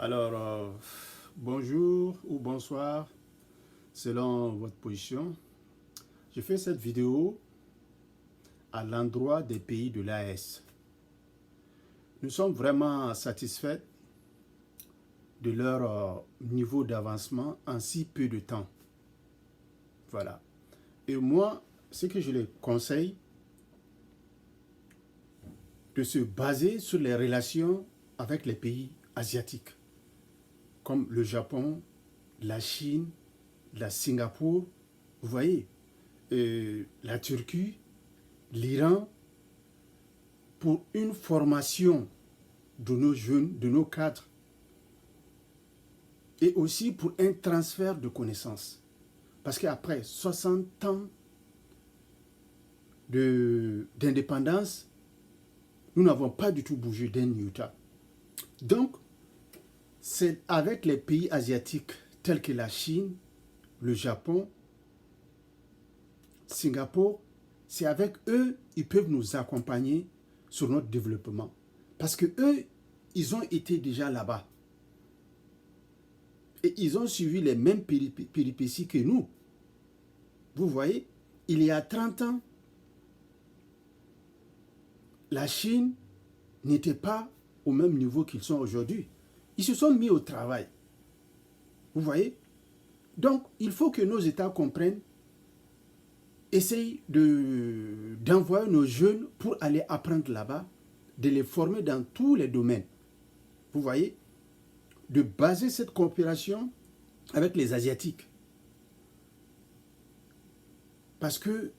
Alors, bonjour ou bonsoir, selon votre position. Je fais cette vidéo à l'endroit des pays de l'AES. Nous sommes vraiment satisfaits de leur niveau d'avancement en si peu de temps. Voilà. Et moi, ce que je les conseille, de se baser sur les relations avec les pays asiatiques, comme le Japon, la Chine, la Singapour, vous voyez, la Turquie, l'Iran, pour une formation de nos jeunes, de nos cadres, et aussi pour un transfert de connaissances. Parce qu'après 60 ans d'indépendance, nous n'avons pas du tout bougé d'un iota. Donc, c'est avec les pays asiatiques tels que la Chine, le Japon, Singapour, c'est avec eux ils peuvent nous accompagner sur notre développement. Parce que eux, ils ont été déjà là-bas. Et ils ont suivi les mêmes péripéties que nous. Vous voyez, il y a 30 ans, la Chine n'était pas au même niveau qu'ils sont aujourd'hui. Ils se sont mis au travail. Vous voyez? Donc, il faut que nos États comprennent, essayent d'envoyer nos jeunes pour aller apprendre là-bas, de les former dans tous les domaines. Vous voyez? De baser cette coopération avec les Asiatiques. Parce que,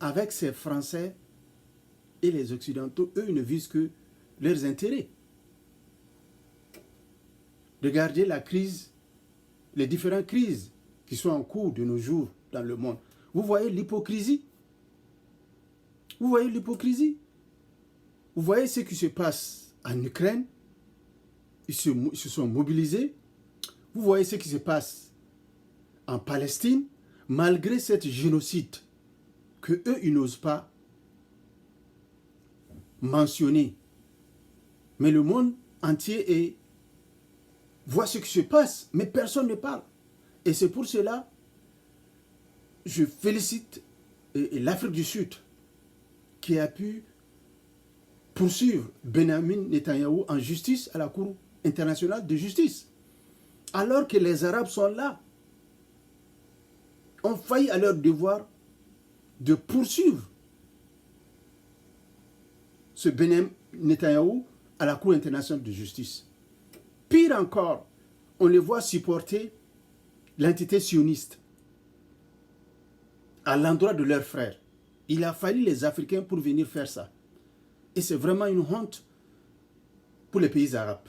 avec ces Français et les Occidentaux, eux, ils ne visent que leurs intérêts. Regardez la crise, les différentes crises qui sont en cours de nos jours dans le monde. Vous voyez l'hypocrisie? Vous voyez l'hypocrisie? Vous voyez ce qui se passe en Ukraine? Ils se sont mobilisés. Vous voyez ce qui se passe en Palestine, malgré cette génocide que eux, ils n'osent pas mentionner. Mais le monde entier voit ce qui se passe, mais personne ne parle. Et c'est pour cela, je félicite l'Afrique du Sud qui a pu poursuivre Benjamin Netanyahou en justice à la Cour internationale de justice. Alors que les Arabes sont là, ont failli à leur devoir de poursuivre ce Benjamin Netanyahou à la Cour internationale de justice. Pire encore, on les voit supporter l'entité sioniste à l'endroit de leurs frères. Il a fallu les Africains pour venir faire ça. Et c'est vraiment une honte pour les pays arabes.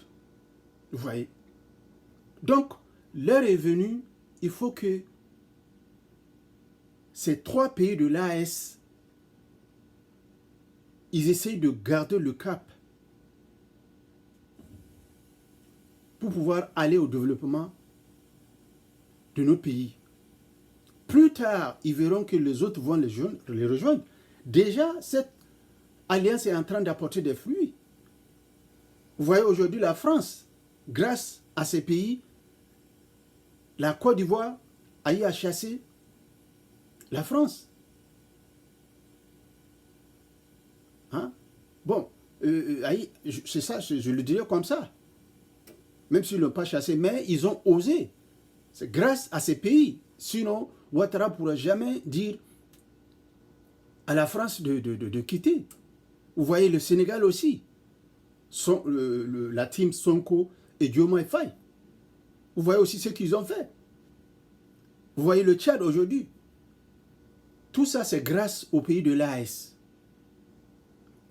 Vous voyez? Donc, l'heure est venue, il faut que ces trois pays de l'AES, ils essayent de garder le cap pour pouvoir aller au développement de nos pays. Plus tard, ils verront que les autres vont les rejoindre. Déjà, cette alliance est en train d'apporter des fruits. Vous voyez aujourd'hui la France, grâce à ces pays, la Côte d'Ivoire a eu à chasser la France. Hein? Bon, c'est ça, je le dirais comme ça. Même s'ils ne l'ont pas chassé, mais ils ont osé. C'est grâce à ces pays. Sinon, Ouattara ne pourra jamais dire à la France de quitter. Vous voyez le Sénégal aussi. La team Sonko et Diomaye Faye. Vous voyez aussi ce qu'ils ont fait. Vous voyez le Tchad aujourd'hui. Tout ça, c'est grâce aux pays de l'AES.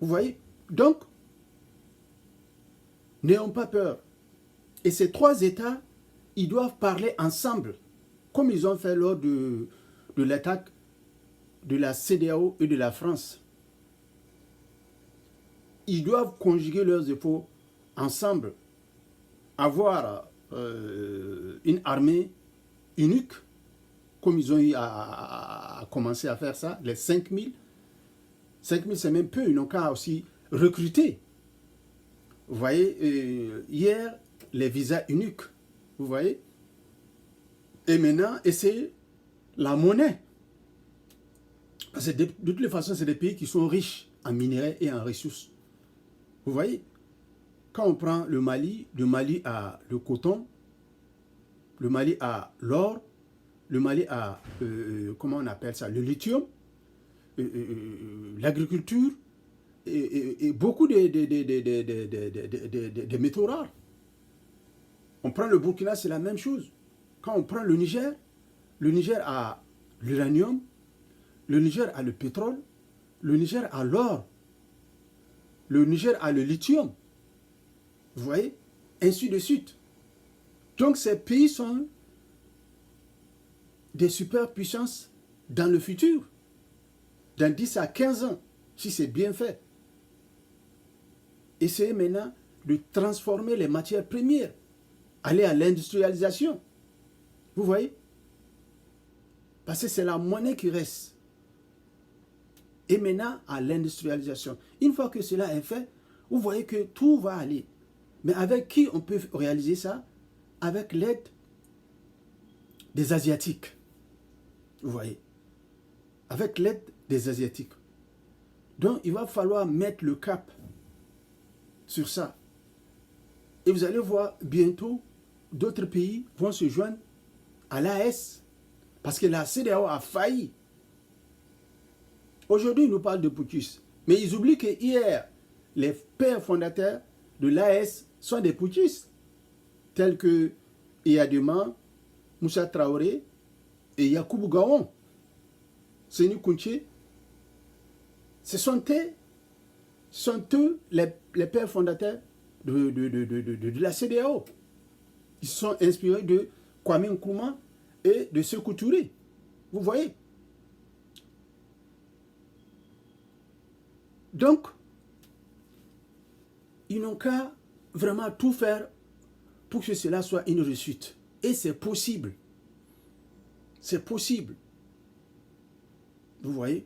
Vous voyez? Donc, n'ayons pas peur. Et ces trois États, ils doivent parler ensemble, comme ils ont fait lors de l'attaque de la CEDEAO et de la France. Ils doivent conjuguer leurs efforts ensemble, avoir une armée unique, comme ils ont eu à commencer à faire ça, les 5000. 5000, c'est même peu, ils n'ont qu'à aussi recruter. Vous voyez, hier, les visas uniques. Vous voyez? Et maintenant, c'est la monnaie. Parce que de toutes les façons, c'est des pays qui sont riches en minerais et en ressources. Vous voyez? Quand on prend le Mali a le coton, le Mali a l'or, le Mali a, comment on appelle ça, le lithium, l'agriculture et beaucoup de métaux rares. On prend le Burkina, c'est la même chose. Quand on prend le Niger a l'uranium, le Niger a le pétrole, le Niger a l'or, le Niger a le lithium. Vous voyez? Ainsi de suite. Donc ces pays sont des superpuissances dans le futur, dans 10 à 15 ans, si c'est bien fait. Essayez maintenant de transformer les matières premières, aller à l'industrialisation. Vous voyez? Parce que c'est la monnaie qui reste. Et maintenant, à l'industrialisation. Une fois que cela est fait, vous voyez que tout va aller. Mais avec qui on peut réaliser ça? Avec l'aide des Asiatiques. Vous voyez? Avec l'aide des Asiatiques. Donc, il va falloir mettre le cap sur ça. Et vous allez voir, bientôt, d'autres pays vont se joindre à l'AES. Parce que la CEDEAO a failli. Aujourd'hui, ils nous parlent de putschistes. Mais ils oublient que hier, les pères fondateurs de l'AES sont des putschistes. Tels que Iyadema, Moussa Traoré et Yacoubou Gawon. Séni Kounché. Ce sont eux les pères fondateurs de la CEDEAO. Ils se sont inspirés de Kwame Nkrumah et de Sékou Touré. Vous voyez? Donc, ils n'ont qu'à vraiment tout faire pour que cela soit une réussite. Et c'est possible. C'est possible. Vous voyez?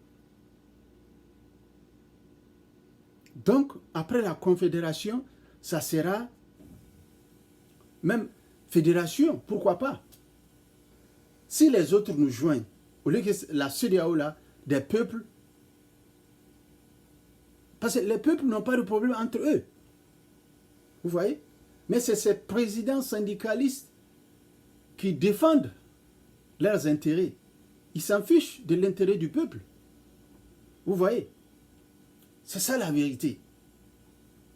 Donc, après la confédération, ça sera même fédération, pourquoi pas? Si les autres nous joignent, au lieu que la CEDEAO là, des peuples, parce que les peuples n'ont pas de problème entre eux. Vous voyez? Mais c'est ces présidents syndicalistes qui défendent leurs intérêts. Ils s'en fichent de l'intérêt du peuple. Vous voyez? C'est ça la vérité.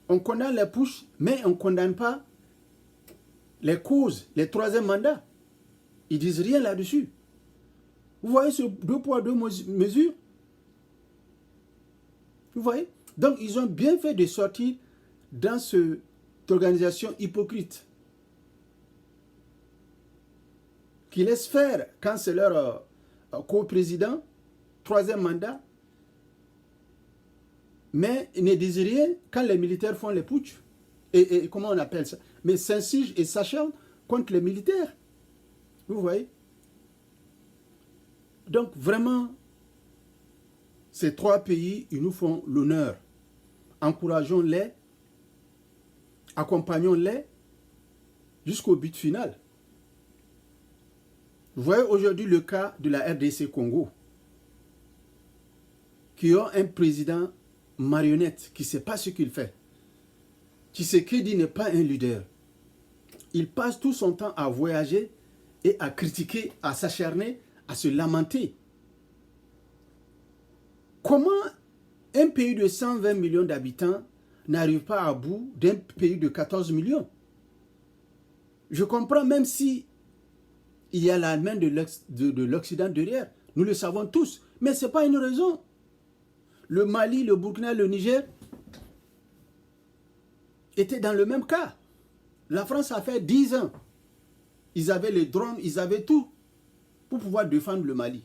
On condamne les pushs, mais on ne condamne pas les causes, les troisième mandats. Ils disent rien là-dessus. Vous voyez ce 2 poids 2 mesures? Vous voyez? Donc, ils ont bien fait de sortir dans cette organisation hypocrite qui laisse faire quand c'est leur co-président, troisième mandat, mais ils ne disent rien quand les militaires font les putschs. Et comment on appelle ça? Mais s'insurgent et s'acharnent contre les militaires. Vous voyez? Donc, vraiment, ces 3 pays, ils nous font l'honneur. Encourageons-les, accompagnons-les jusqu'au but final. Vous voyez aujourd'hui le cas de la RDC Congo, qui ont un président marionnette qui ne sait pas ce qu'il fait. Tshisekedi n'est pas un leader. Il passe tout son temps à voyager et à critiquer, à s'acharner, à se lamenter. Comment un pays de 120 millions d'habitants n'arrive pas à bout d'un pays de 14 millions? Je comprends, même si il y a la main de l'Occident derrière. Nous le savons tous. Mais ce n'est pas une raison. Le Mali, le Burkina, le Niger étaient dans le même cas. La France a fait 10 ans. Ils avaient les drones, ils avaient tout pour pouvoir défendre le Mali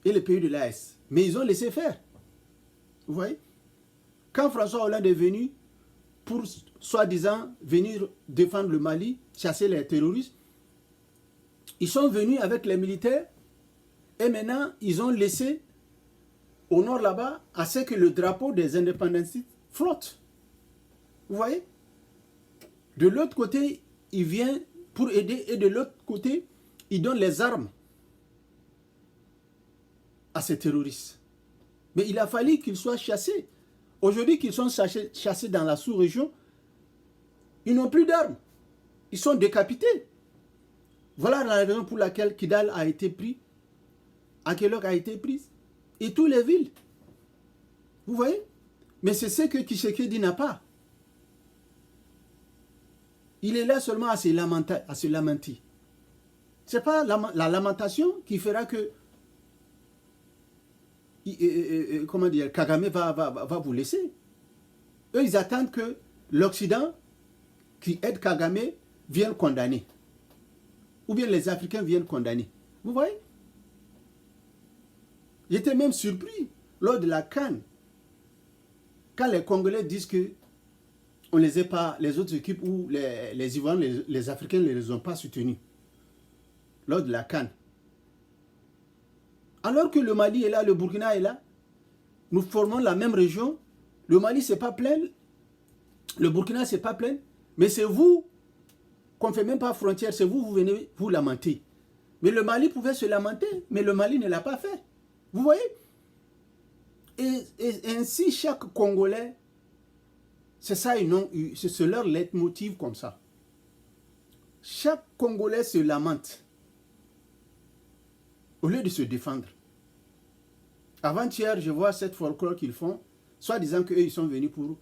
et les pays de l'AES. Mais ils ont laissé faire. Vous voyez? Quand François Hollande est venu pour, soi-disant, venir défendre le Mali, chasser les terroristes, ils sont venus avec les militaires et maintenant, ils ont laissé au nord là-bas à ce que le drapeau des indépendantistes flotte. Vous voyez? De l'autre côté, il vient pour aider et de l'autre côté, il donne les armes à ces terroristes. Mais il a fallu qu'ils soient chassés. Aujourd'hui qu'ils sont chassés dans la sous-région, ils n'ont plus d'armes. Ils sont décapités. Voilà la raison pour laquelle Kidal a été pris, Akelok a été prise, et toutes les villes. Vous voyez? Mais c'est ce que Tshisekedi n'a pas. Il est là seulement à se lamenter. Ce n'est pas la lamentation qui fera que comment dire, Kagame va vous laisser. Eux, ils attendent que l'Occident qui aide Kagame vienne condamner. Ou bien les Africains viennent condamner. Vous voyez? J'étais même surpris lors de la CAN, quand les Congolais disent que on les a pas, les autres équipes ou les Ivoiriens, les Africains ne les ont pas soutenus lors de la CAN. Alors que le Mali est là, le Burkina est là, nous formons la même région. Le Mali, c'est pas plein, le Burkina, c'est pas plein, mais c'est vous qu'on ne fait même pas frontière, c'est vous venez vous lamenter. Mais le Mali pouvait se lamenter, mais le Mali ne l'a pas fait. Vous voyez? Et ainsi, chaque Congolais, c'est ça, c'est leur leitmotiv comme ça. Chaque Congolais se lamente au lieu de se défendre. Avant-hier, je vois cette folklore qu'ils font, soit disant qu'eux, ils sont venus pour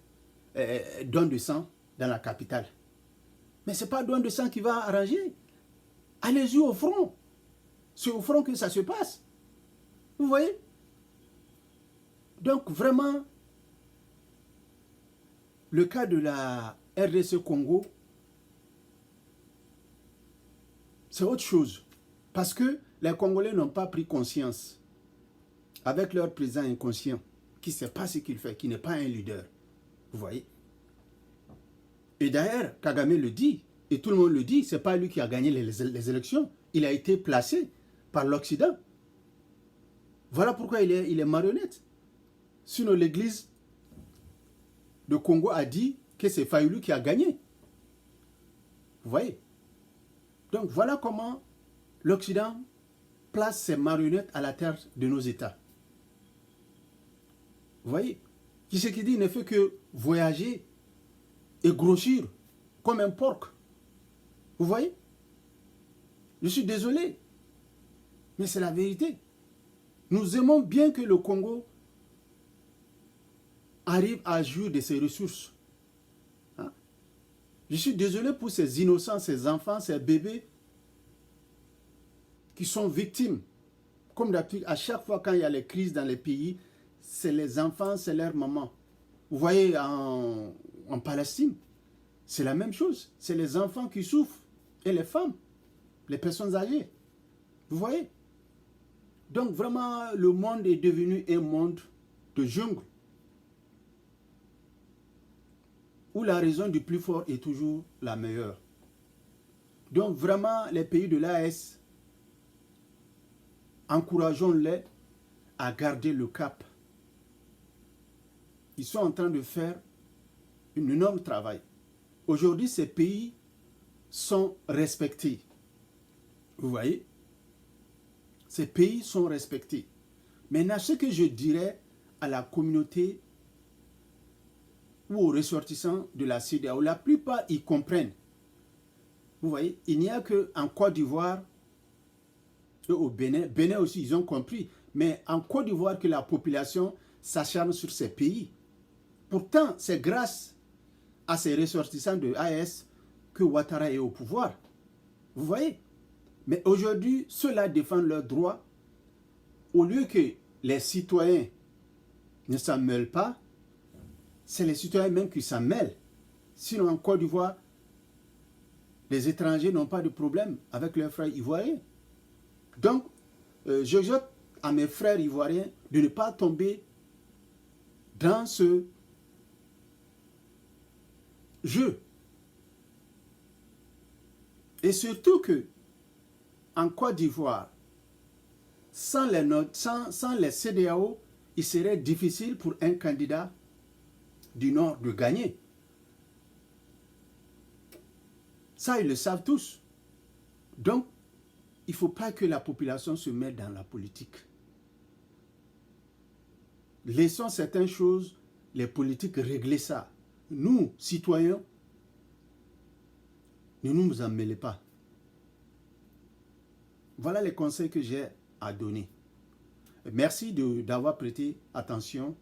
don de sang dans la capitale. Mais ce n'est pas don de sang qui va arranger. Allez-y au front. C'est au front que ça se passe. Vous voyez? Donc vraiment, le cas de la RDC Congo, c'est autre chose. Parce que les Congolais n'ont pas pris conscience, avec leur président inconscient, qui ne sait pas ce qu'il fait, qui n'est pas un leader. Vous voyez? Et d'ailleurs, Kagame le dit, et tout le monde le dit, ce n'est pas lui qui a gagné les élections. Il a été placé par l'Occident. Voilà pourquoi il est marionnette. Sinon, l'église de Congo a dit que c'est Fayoulou qui a gagné. Vous voyez? Donc voilà comment l'Occident place ses marionnettes à la tête de nos États. Vous voyez? Tshisekedi ne fait que voyager et grossir comme un porc. Vous voyez? Je suis désolé, mais c'est la vérité. Nous aimons bien que le Congo arrive à jouir de ses ressources. Hein? Je suis désolé pour ces innocents, ces enfants, ces bébés qui sont victimes. Comme d'habitude, à chaque fois quand il y a les crises dans les pays, c'est les enfants, c'est leurs mamans. Vous voyez en Palestine, c'est la même chose. C'est les enfants qui souffrent et les femmes, les personnes âgées. Vous voyez? Donc vraiment, le monde est devenu un monde de jungle, où la raison du plus fort est toujours la meilleure. Donc vraiment, les pays de l'AES, encourageons-les à garder le cap. Ils sont en train de faire un énorme travail. Aujourd'hui, ces pays sont respectés. Vous voyez? Ces pays sont respectés. Maintenant, ce que je dirais à la communauté ou aux ressortissants de la CEDEAO, la plupart y comprennent. Vous voyez, il n'y a qu'en Côte d'Ivoire et au Bénin, Bénin aussi, ils ont compris, mais en Côte d'Ivoire que la population s'acharne sur ces pays. Pourtant, c'est grâce à ces ressortissants de l'AES que Ouattara est au pouvoir. Vous voyez? Mais aujourd'hui, ceux-là défendent leurs droits. Au lieu que les citoyens ne s'en mêlent pas, c'est les citoyens même qui s'en mêlent. Sinon, en Côte d'Ivoire, les étrangers n'ont pas de problème avec leurs frères ivoiriens. Donc, j'exhorte à mes frères ivoiriens de ne pas tomber dans ce jeu. Et surtout que, en Côte d'Ivoire, sans les CEDEAO, il serait difficile pour un candidat du Nord de gagner. Ça, ils le savent tous. Donc, il ne faut pas que la population se mette dans la politique. Laissons certaines choses, les politiques régler ça. Nous, citoyens, ne nous en mêlez pas. Voilà les conseils que j'ai à donner. Merci d'avoir prêté attention